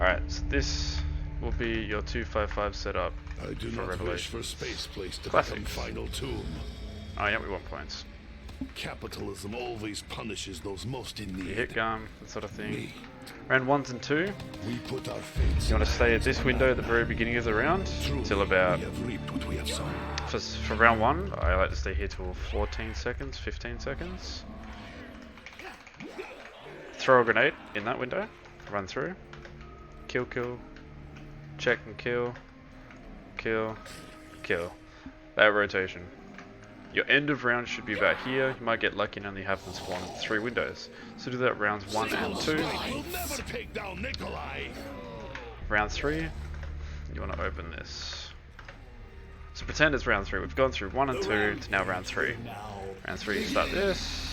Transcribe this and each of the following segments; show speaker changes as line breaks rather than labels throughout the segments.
Alright, so this will be your 255 setup
I do
for
not wish
Revelation.
for Space Place to
Classics.
become final tomb.
Oh yeah, we want points.
Capitalism always punishes those most in need.
You hit gum, that sort of thing.
Me.
Round 1s and 2,
We put our fates
you want to
in
stay at
hands
this
of
window at the
man.
very beginning of the round,
Truly,
till about,
we have reaped what we have sown.
for round 1, I like to stay here till 14 seconds, 15 seconds. Throw a grenade in that window, run through, kill, check and kill, kill. That rotation. Your end of round should be about here. You might get lucky and only have them spawn in 3 windows. So do that rounds 1 and 2.
We'll never take down Nikolai.
Round 3, you want to open this. So pretend it's round 3. We've gone through 1 and 2 to now round 3. Round 3, you start this.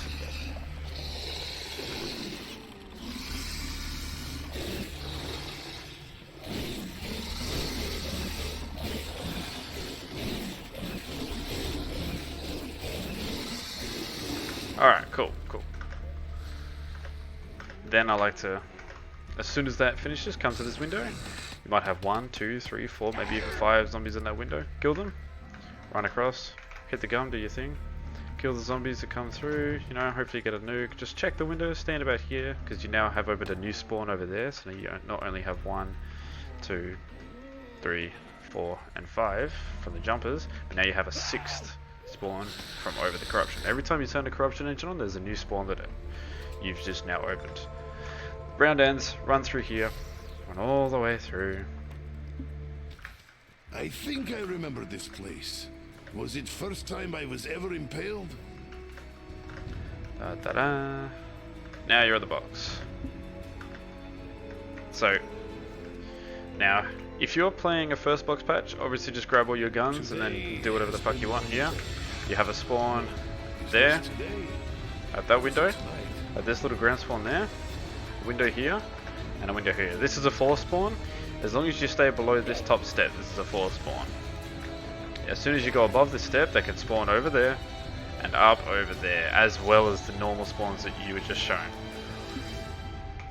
Alright, cool. Then I like to, as soon as that finishes, come to this window. You might have 1, 2, 3, 4, maybe even 5 zombies in that window. Kill them, run across, hit the gun, do your thing. Kill the zombies that come through, you know, hopefully get a nuke. Just check the window, stand about here, because you now have opened a new spawn over there. So you not only have 1, 2, 3, 4, and 5 from the jumpers, but now you have a 6th spawn from over the corruption. Every time you turn the corruption engine on, there's a new spawn that you've just now opened. Round ends, run through here, run all the way through.
I think I remember this place. Was it first time I was ever impaled?
Da-da-da. Now you're at the box. So, now, if you're playing a first box patch, obviously just grab all your guns and then do whatever the fuck you want here. You have a spawn there, at that window, at this little ground spawn there, a window here, and a window here. This is a 4 spawn. As long as you stay below this top step, this is a 4 spawn. As soon as you go above this step, they can spawn over there and up over there, as well as the normal spawns that you were just shown.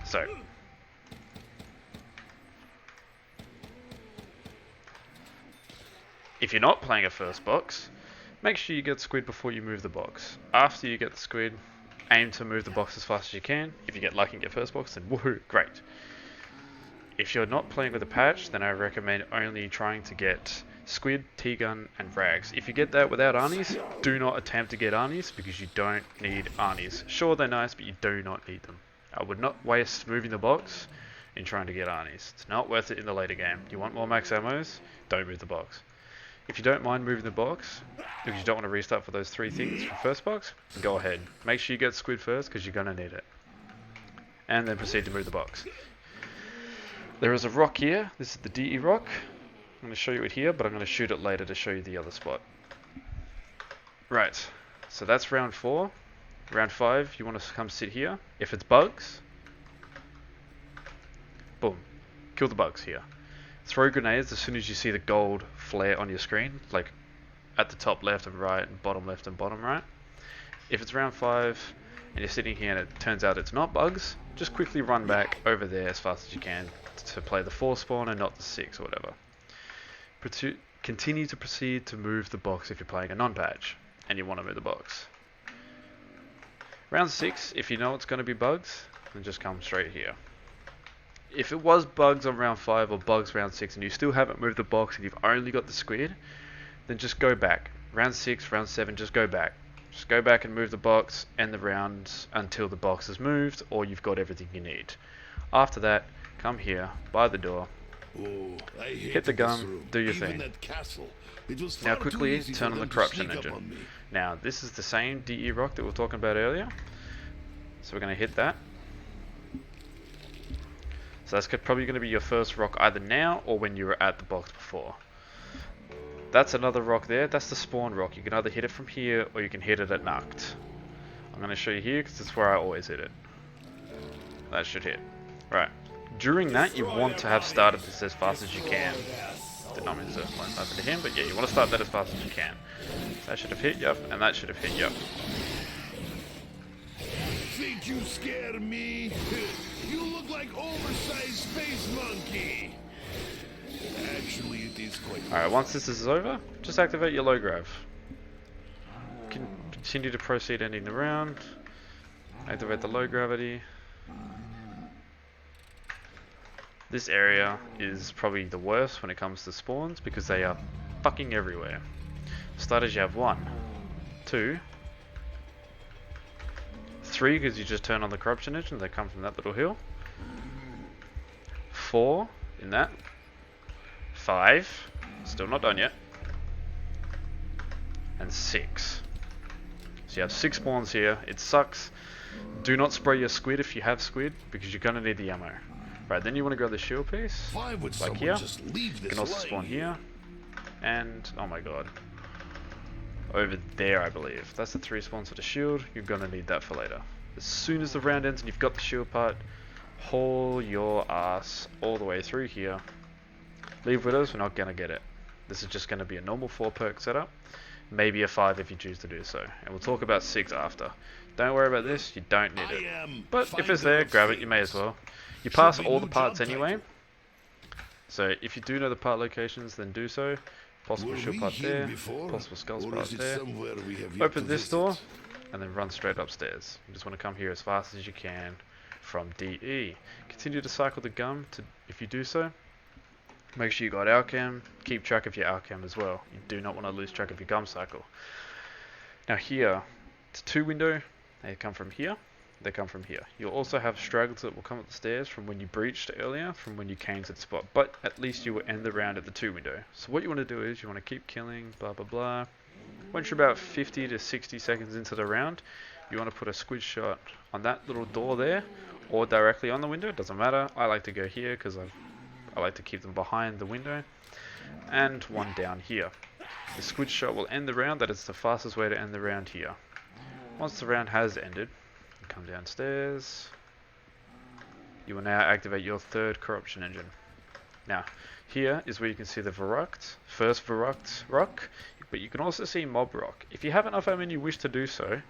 So, if you're not playing a first box, make sure you get squid before you move the box. After you get the squid, aim to move the box as fast as you can. If you get lucky and get first box, then woohoo, great. If you're not playing with a patch, then I recommend only trying to get squid, T-gun, and rags. If you get that without Arnies, do not attempt to get Arnies because you don't need Arnies. Sure, they're nice, but you do not need them. I would not waste moving the box in trying to get Arnies. It's not worth it in the later game. You want more max ammos? Don't move the box. If you don't mind moving the box, because you don't want to restart for those 3 things from first box, go ahead. Make sure you get squid first because you're going to need it. And then proceed to move the box. There is a rock here. This is the DE rock. I'm going to show you it here, but I'm going to shoot it later to show you the other spot. Right, so that's round 4. Round 5, you want to come sit here. If it's bugs, boom, kill the bugs here. Throw grenades as soon as you see the gold flare on your screen, like at the top left and right and bottom left and bottom right. If it's round 5 and you're sitting here and it turns out it's not bugs, just quickly run back over there as fast as you can to play the 4 spawn and not the 6 or whatever. Continue to proceed to move the box if you're playing a non-patch and you want to move the box. Round 6, if you know it's going to be bugs, then just come straight here. If it was bugs on round 5 or bugs round 6 and you still haven't moved the box and you've only got the squid, then just go back. Round 6, round 7, just go back. Just go back and move the box and the rounds until the box is moved or you've got everything you need. After that, come here, by the door, hit the gun, do your thing. Now quickly turn on the corruption engine. Now this is the same DE rock that we were talking about earlier. So we're going to hit that. So that's probably going to be your first rock either now or when you were at the box before. That's another rock there. That's the spawn rock. You can either hit it from here or you can hit it at Nacht. I'm going to show you here because that's where I always hit it. That should hit. Right. During that, you want to have started this as fast as you can. Did not mean to won't happen to him, but yeah, you want to start that as fast as you can. So that should have hit, yep, and that should have hit, yep.
Think you scare me? You look like oversized space monkey. quite
Alright, once this is over, just activate your low grav. Continue to proceed ending the round. Activate the low gravity. This area is probably the worst when it comes to spawns because they are fucking everywhere. Starters, you have 1, 2, 3 because you just turn on the corruption engine, they come from that little hill. 4 in that. 5, still not done yet. And 6. So you have 6 spawns here. It sucks. Do not spray your squid if you have squid because you're gonna need the ammo. Right, then you want to grab the shield piece, like here. You can also spawn here. And, oh my god. Over there, I believe. That's the 3 spawns for the shield. You're gonna need that for later. As soon as the round ends and you've got the shield part, haul your ass all the way through here. Leave with us, we're not gonna get it. This is just gonna be a normal 4 perk setup. Maybe a 5 if you choose to do so. And we'll talk about 6 after. Don't worry about this, you don't need it. But if it's there, grab it, you may as well. You pass all the parts anyway. So if you do know the part locations, then do so. Possible shield part there, possible skulls part there. Open this door, and then run straight upstairs. You just want to come here as fast as you can from DE. Continue to cycle the gum if you do so. Make sure you got Alchem. Keep track of your Alchem as well. You do not want to lose track of your gum cycle. Now here, it's a 2 window. They come from here. They come from here. You'll also have stragglers that will come up the stairs from when you breached earlier, from when you came to the spot. But at least you will end the round at the 2 window. So what you want to do is you want to keep killing, blah blah blah. Once you're about 50 to 60 seconds into the round, you want to put a squid shot on that little door there, or directly on the window. It doesn't matter. I like to go here because I like to keep them behind the window. And 1 down here. The squid shot will end the round. That is the fastest way to end the round here. Once the round has ended, you come downstairs. You will now activate your 3rd corruption engine. Now, here is where you can see the first Verruct rock, but you can also see mob rock. If you have enough ammo and you wish to do so,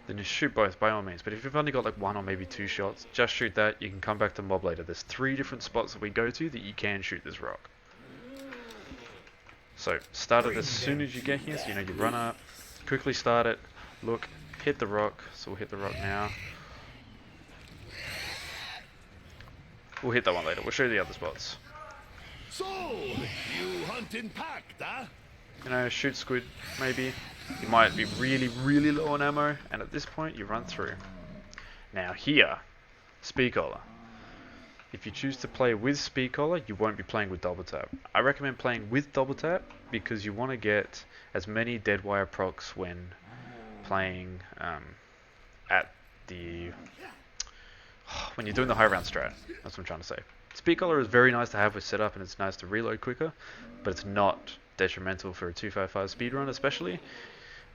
then you shoot both by all means. But if you've only got like 1 or maybe 2 shots, just shoot that. You can come back to mob later. There's 3 different spots that we go to that you can shoot this rock. So start it as soon as you get here. So you know you run up, quickly start it, look, hit the rock. So we'll hit the rock now. We'll hit that one later. We'll show you the other spots.
So, you hunt in pack, huh?
You know, shoot squid, maybe. You might be really, really low on ammo, and at this point, you run through. Now here, speed collar. If you choose to play with speed collar, you won't be playing with double tap. I recommend playing with double tap because you want to get as many dead wire procs when playing when you're doing the high round strat. That's what I'm trying to say. Speed collar is very nice to have with setup, and it's nice to reload quicker, but it's not detrimental for a 255 speedrun especially.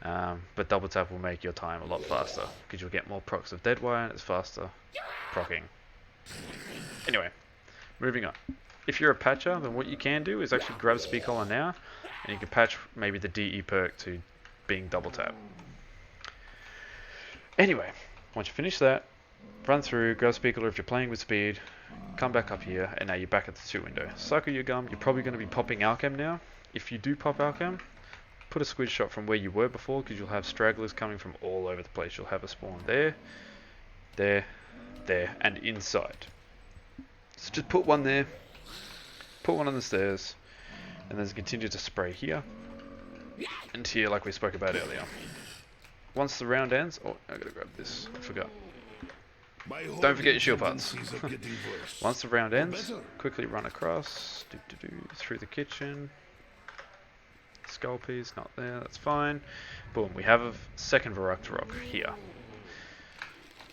But double tap will make your time a lot faster because you'll get more procs of dead wire and it's faster procking. Anyway, moving on. If you're a patcher, then what you can do is actually grab speed collar now, and you can patch maybe the DE perk to being double tap. Anyway, once you finish that, run through, grab speed collar if you're playing with speed, come back up here, and now you're back at the 2 window. Cycle your gum. You're probably going to be popping Alchem now. If you do pop Alchem, put a squid shot from where you were before, because you'll have stragglers coming from all over the place. You'll have a spawn there, there, and inside. So just put one there, put one on the stairs, and then continue to spray here and here like we spoke about earlier. Once the round ends, oh, I gotta grab this, I forgot. Don't forget your shield parts. Once the round ends, quickly run across, through the kitchen. Skull piece, not there, that's fine. Boom, we have a 2nd Verruct rock here.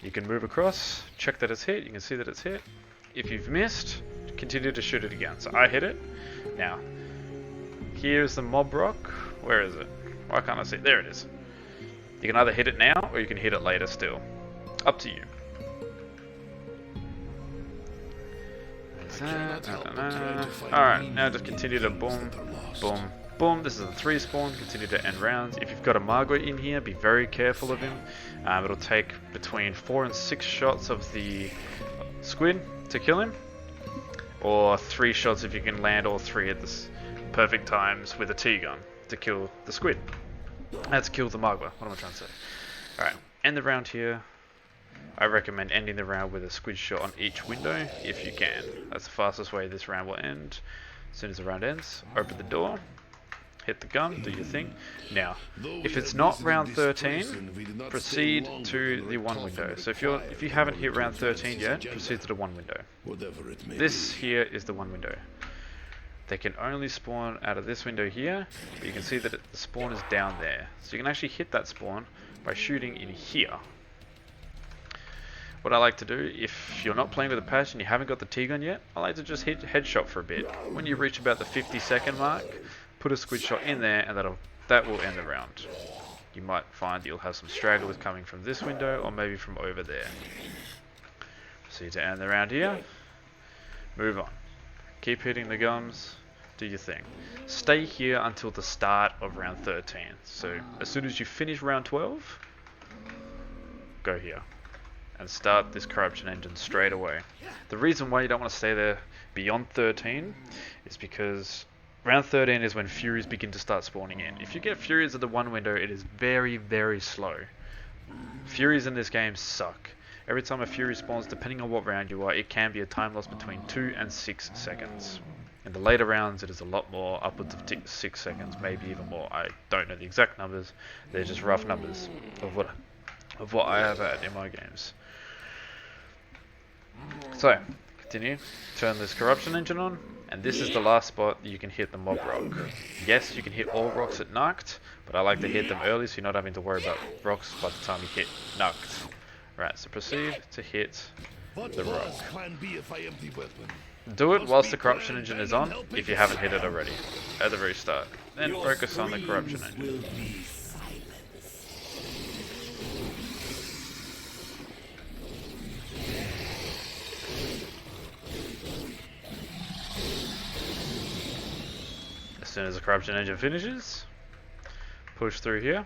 You can move across, check that it's hit, you can see that it's hit. If you've missed, continue to shoot it again. So I hit it. Now, here's the mob rock. Where is it? Why can't I see it? There it is. You can either hit it now, or you can hit it later still. Up to you. Alright, now just continue to boom, boom, boom. This is a 3 spawn, continue to end rounds. If you've got a Margot in here, be very careful of him. It'll take between 4 and 6 shots of the squid to kill him, or 3 shots if you can land all 3 at this perfect times with a T-gun to kill the squid. That's kill the magma. What am I trying to say? Alright, end the round here. I recommend ending the round with a squid shot on each window if you can. That's the fastest way this round will end. As soon as the round ends, open the door, hit the gun, do your thing. Now, if it's not round 13, proceed to the one window. So if you haven't hit round 13 yet, proceed to the one window. This here is the one window. They can only spawn out of this window here, but you can see that the spawn is down there. So you can actually hit that spawn by shooting in here. What I like to do, if you're not playing with a patch and you haven't got the T-gun yet, I like to just hit headshot for a bit. When you reach about the 50-second mark, put a squid shot in there, and that will end the round. You might find you'll have some stragglers coming from this window, or maybe from over there. Proceed to end the round here. Move on. Keep hitting the gums. Do your thing. Stay here until the start of round 13. So as soon as you finish round 12, go here and start this corruption engine straight away. The reason why you don't want to stay there beyond 13 is because round 13 is when Furies begin to start spawning in. If you get Furies at the one window, it is very, very slow. Furies in this game suck. Every time a Fury spawns, depending on what round you are, it can be a time loss between 2 and 6 seconds. In the later rounds, it is a lot more, upwards of 6 seconds, maybe even more. I don't know the exact numbers. They're just rough numbers of what I have had in my games. So, continue. Turn this corruption engine on, and this is the last spot you can hit the mob rock. Yes, you can hit all rocks at Nuct, but I like to hit them early so you're not having to worry about rocks by the time you hit Nuct. Right, so proceed to hit the rock. Do it whilst the corruption engine is on, if you haven't hit it already, at the very start. Then focus on the corruption engine. As soon as the corruption engine finishes, push through here.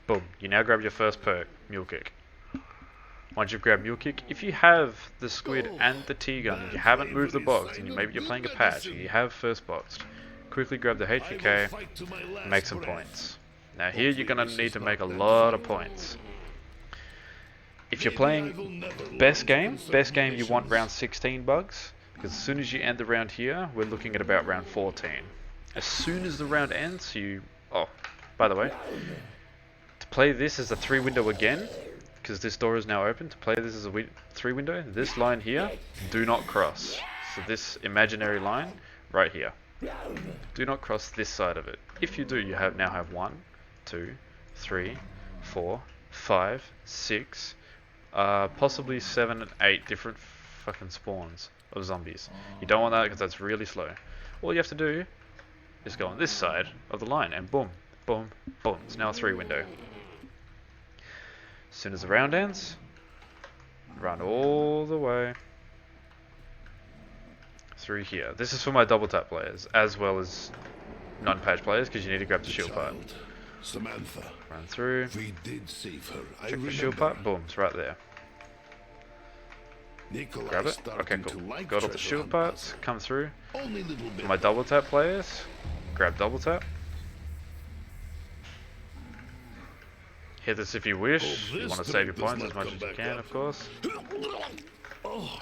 Boom, you now grab your first perk, Mule Kick. Once you've grabbed Mule Kick, if you have the squid and the T-gun, and you haven't moved the box, and maybe you're playing a patch, and you have first boxed, quickly grab the HVK and make some points. Now here you're going to need to make a lot of points. If you're playing best game you want round 16 bugs, because as soon as you end the round here, we're looking at about round 14. As soon as the round ends, oh, by the way, to play this as a 3 window again, because this door is now open, to play this as a 3 window, this line here, do not cross. So this imaginary line, right here. Do not cross this side of it. If you do, you now have 1, 2, 3, 4, 5, 6, possibly 7 and 8 different fucking spawns of zombies. You don't want that because that's really slow. All you have to do is go on this side of the line and boom, boom, boom. It's now a 3 window. As soon as the round ends, run all the way through here. This is for my double tap players as well as non-patch players because you need to grab the shield part.
Samantha,
run through.
We did save her.
Check the shield part. Boom, it's right there.
Nikolai
Grab it. Okay, cool. Got all the shield parts. Come through. For my double tap players, grab double tap. Hit this if you wish. You want to save your points as much as you can, of course.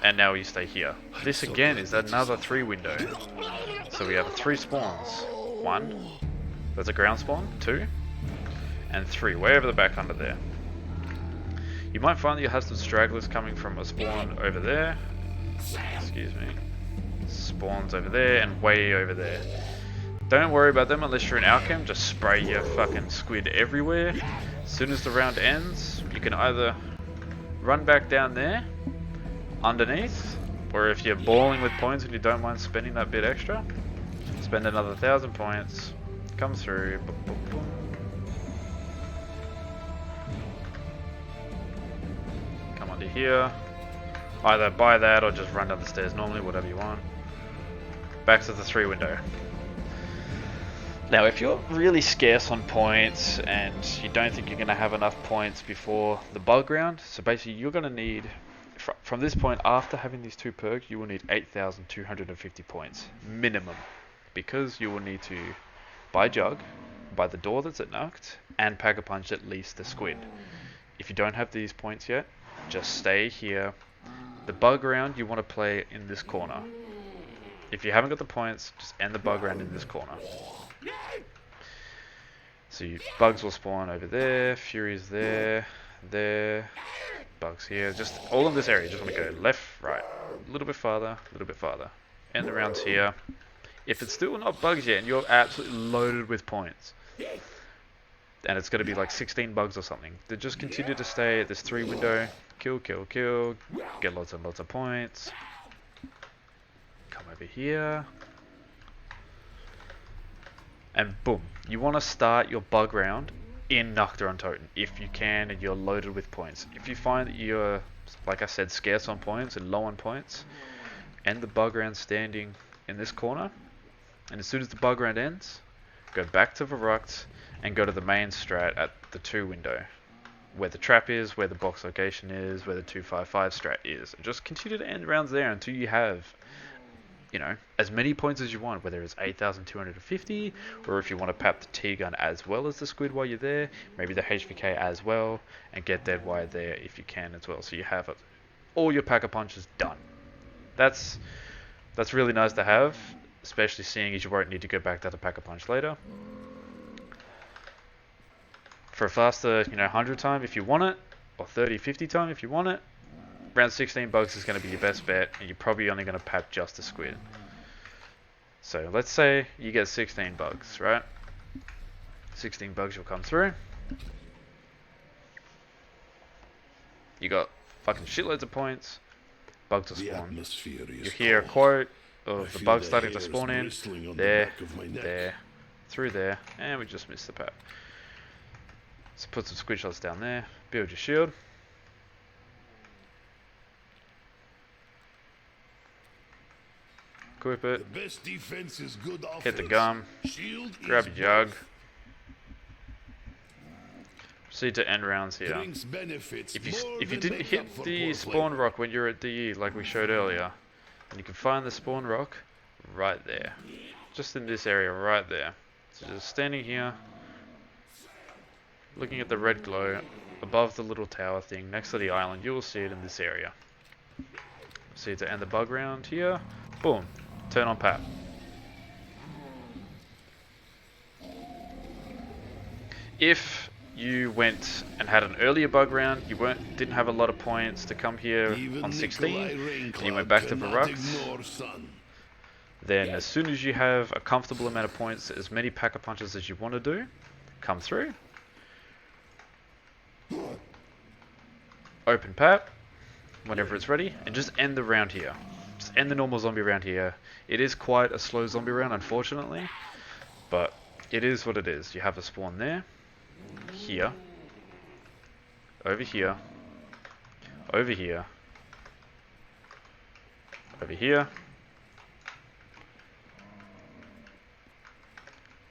And now you stay here. This again is another 3 window. So we have 3 spawns. 1. There's a ground spawn. 2. And 3. Way over the back under there. You might find that you have some stragglers coming from a spawn over there. Excuse me. Spawns over there and way over there. Don't worry about them unless you're in Alchem. Just spray your fucking squid everywhere. As soon as the round ends, you can either run back down there, underneath, or if you're balling with points and you don't mind spending that bit extra, spend another 1,000 points, come through, boom, boom, boom. Come onto here, either buy that or just run down the stairs normally, whatever you want. Back to the 3 window. Now if you're really scarce on points and you don't think you're going to have enough points before the bug round, so basically you're going to need from this point, after having these 2 perks, you will need 8,250 points minimum, because you will need to buy Jug, buy the door that's at Nuct, and Pack a Punch at least the squid. If you don't have these points yet, just stay here. The bug round you want to play in this corner. If you haven't got the points, just end the bug round in this corner. So bugs will spawn over there, Furies there, bugs here, just all in this area. Just want to go left, right, a little bit farther, a little bit farther. End the rounds here. If it's still not bugs yet and you're absolutely loaded with points, and it's going to be like 16 bugs or something, then just continue to stay at this 3 window, kill, kill, kill, get lots and lots of points. Come over here. And boom, you want to start your bug round in Nocturne on Totem if you can and you're loaded with points. If you find that you're, like I said, scarce on points and low on points, end the bug round standing in this corner, and as soon as the bug round ends, go back to Verruct and go to the main strat at the 2 window, where the trap is, where the box location is, where the 255 strat is. And just continue to end rounds there until you have, you know, as many points as you want, whether it's 8,250, or if you want to pap the T-gun as well as the squid while you're there, maybe the HVK as well, and get dead wire there if you can as well. So you have all your Pack-a-Punches done. That's really nice to have, especially seeing as you won't need to go back to the Pack-a-Punch later. For a faster, 100 time if you want it, or 30, 50 time if you want it, round 16 bugs is going to be your best bet, and you're probably only going to pap just a squid. So let's say you get 16 bugs, right? 16 bugs will come through. You got fucking shitloads of points. Bugs will spawn. You hear a quote of the bugs starting to spawn in. There, through there, and we just missed the pap. So put some squid shots down there. Build your shield. Equip it.
The best defense is good offense.
Hit the gum. Grab your jug. Proceed to end rounds here. If you didn't hit the spawn rock when you're at DE like we showed earlier, then you can find the spawn rock right there. Just in this area right there. So just standing here, looking at the red glow above the little tower thing next to the island, you will see it in this area. Proceed to end the bug round here. Boom. Turn on pap. If you went and had an earlier bug round, you didn't have a lot of points to come here on 16, and you went back to Verruct, then as soon as you have a comfortable amount of points, as many Pack-a-Punches as you want to do, come through. Open pap whenever it's ready, and just end the round here. Just end the normal zombie round here. It is quite a slow zombie round, unfortunately, but it is what it is. You have a spawn there, here, over here, over here, over here,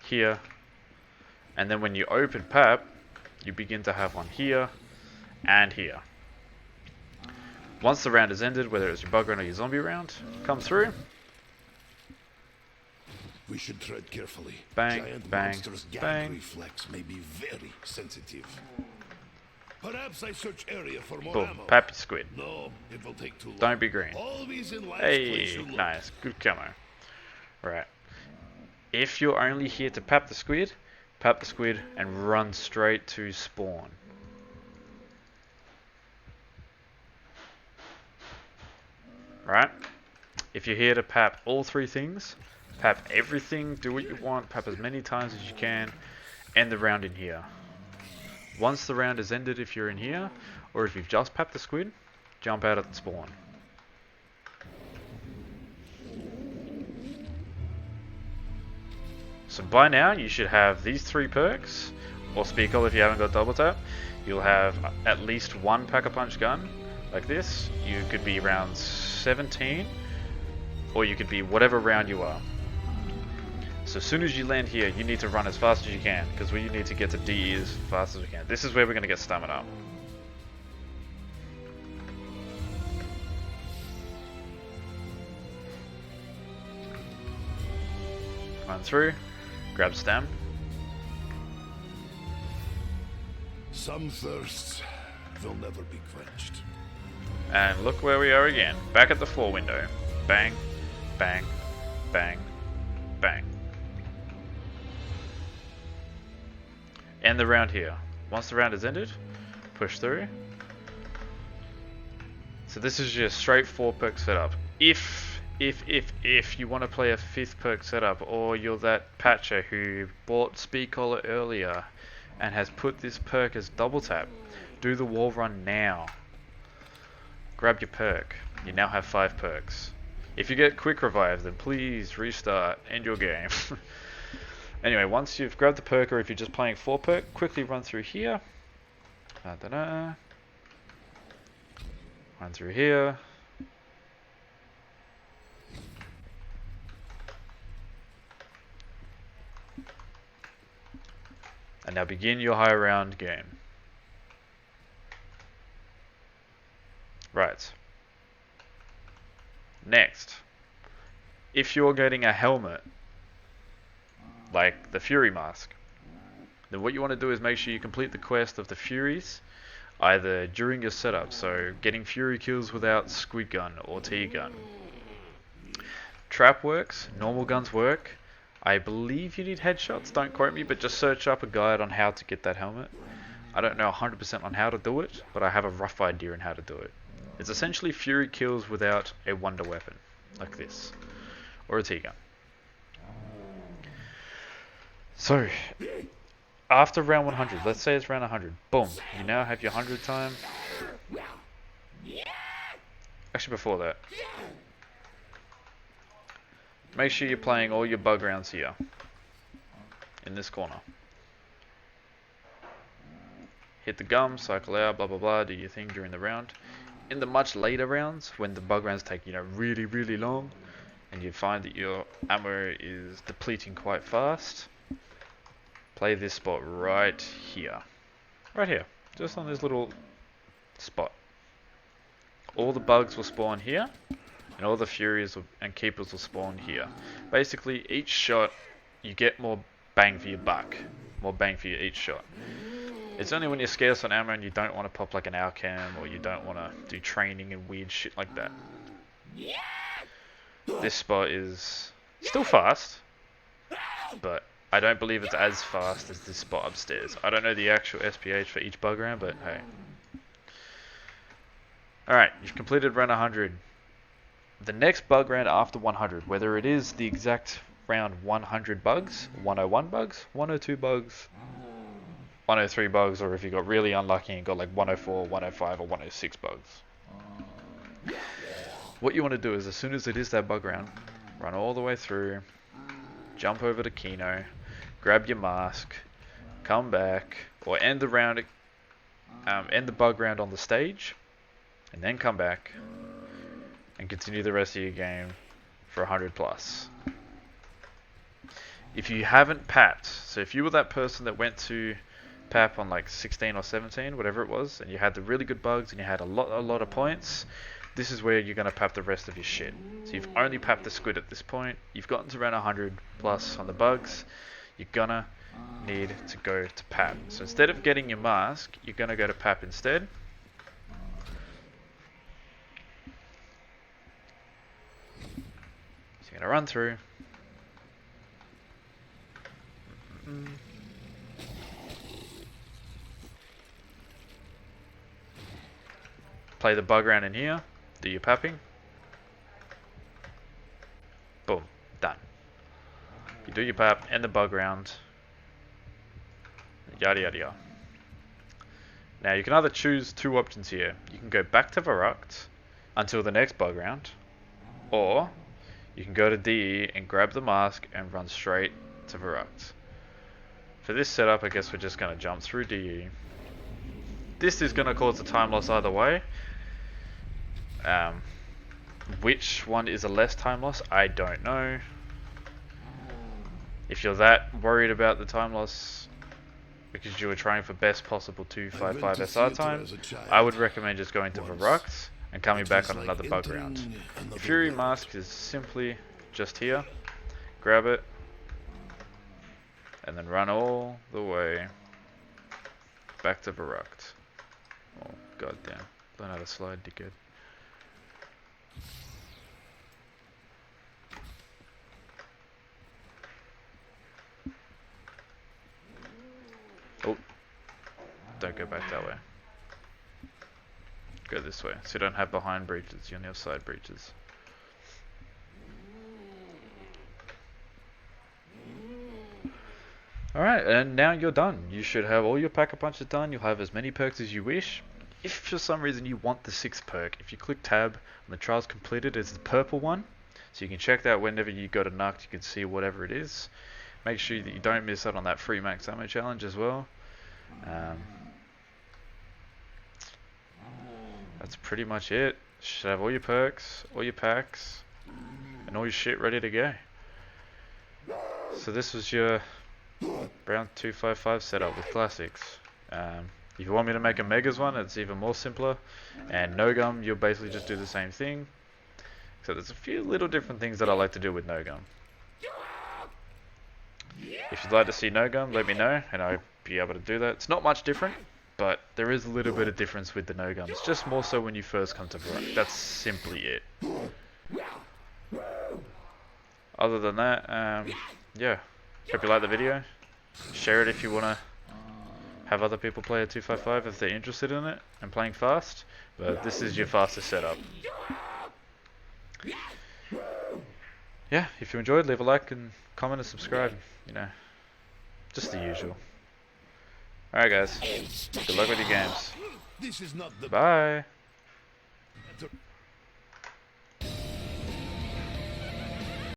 here, and then when you open pap, you begin to have one here and here. Once the round is ended, whether it's your bug round or your zombie round, come through.
We should tread carefully.
Bang,
Giant
bang,
monsters' gag
bang.
reflex may be very sensitive. Perhaps I search area for more
Boom,
ammo.
pap your squid.
No, it will take too long.
Don't be green.
Always in last place
Hey,
you look.
nice, good camo. Right. If you're only here to pap the squid and run straight to spawn. Right? If you're here to pap all 3 things, pap everything, do what you want, pap as many times as you can, end the round in here. Once the round is ended, if you're in here, or if you've just papped the squid, jump out at the spawn. So by now, you should have these 3 perks, or Speakle if you haven't got double tap. You'll have at least 1 Pack-a-Punch gun, like this. You could be round 17, or you could be whatever round you are. So as soon as you land here, you need to run as fast as you can, because we need to get to DE as fast as we can. This is where we're going to get stamina up. Run through, grab stem.
Some thirsts will never be quenched.
And look where we are again. Back at the 4 window. Bang, bang, bang, bang. End the round here. Once the round is ended, push through. So this is your straight 4 perk setup. If you want to play a 5th perk setup, or you're that patcher who bought Speed Collar earlier and has put this perk as double tap, do the wall run now. Grab your perk. You now have 5 perks. If you get quick revive, then please restart, end your game. Anyway, once you've grabbed the perk, or if you're just playing 4 perk, quickly run through here. Run through here. And now begin your high round game. Right. Next, if you're getting a helmet, like the Fury Mask, then what you want to do is make sure you complete the quest of the Furies, either during your setup, so getting Fury kills without Squid Gun or T-Gun. Trap works, normal guns work. I believe you need headshots, don't quote me, but just search up a guide on how to get that helmet. I don't know 100% on how to do it, but I have a rough idea on how to do it. It's essentially Fury kills without a wonder weapon, like this, or a T-Gun. So, after round 100, let's say it's round 100, boom, you now have your 100 time. Actually, before that, make sure you're playing all your bug rounds here, in this corner. Hit the gum, cycle out, blah blah blah, do your thing during the round. In the much later rounds, when the bug rounds take, really, really long, and you find that your ammo is depleting quite fast, play this spot right here. Right here. Just on this little spot. All the bugs will spawn here, and all the Furies and Keepers will spawn here. Basically, each shot, you get more bang for your buck. More bang for each shot. It's only when you're scarce on ammo and you don't want to pop like an Alchem, or you don't want to do training and weird shit like that. This spot is still fast, but I don't believe it's as fast as this spot upstairs. I don't know the actual SPH for each bug round, but hey. Alright, you've completed round 100. The next bug round after 100, whether it is the exact round 100 bugs, 101 bugs, 102 bugs, 103 bugs, or if you got really unlucky and got like 104, 105, or 106 bugs. What you want to do is, as soon as it is that bug round, run all the way through, jump over to Kino, grab your mask, come back, or end the round, end the bug round on the stage, and then come back and continue the rest of your game for 100 plus. If you haven't papped, so if you were that person that went to pap on like 16 or 17, whatever it was, and you had the really good bugs and you had a lot of points, this is where you're going to pap the rest of your shit. So you've only papped the squid at this point, you've gotten to around 100 plus on the bugs, you're gonna need to go to pap. So instead of getting your mask, you're gonna go to pap instead. So you're gonna run through. Play the bug round in here, do your papping. Boom, done. You do your pap, end the bug round, yada yada yada. Now you can either choose 2 options here. You can go back to Verrucht until the next bug round, or you can go to DE and grab the mask and run straight to Verrucht. For this setup, I guess we're just going to jump through DE. This is going to cause a time loss either way. Which one is a less time loss, I don't know. If you're that worried about the time loss because you were trying for best possible 255 SR time, I would recommend just going to Verrucht and coming back on another bug round. The Fury Mask is simply just here. Grab it, and then run all the way back to Barucht. Oh, goddamn. Learn how to slide, dickhead. Oh, don't go back that way. Go this way, so you don't have behind breaches, you only have side breaches. Alright, and now you're done. You should have all your pack-a-punches done. You'll have as many perks as you wish. If for some reason you want the 6th perk, if you click tab and the trial's completed, it's the purple one. So you can check that whenever you go to Nuct, you can see whatever it is. Make sure that you don't miss out on that free max ammo challenge as well. That's pretty much it. Should have all your perks, all your packs, and all your shit ready to go. So this was your round 255 setup with classics. If you want me to make a megas one, it's even more simpler. And no gum, you'll basically just do the same thing. So there's a few little different things that I like to do with no gum. If you'd like to see no gum, let me know, and I'll be able to do that. It's not much different, but there is a little bit of difference with the no gum. It's just more so when you first come to Perk. That's simply it. Other than that, yeah. Hope you like the video. Share it if you want to have other people play a 255 if they're interested in it and playing fast. But this is your fastest setup. Yeah, if you enjoyed, leave a like and comment and subscribe. You know, just the usual. Alright guys, good luck with your games.
This is not the
Bye.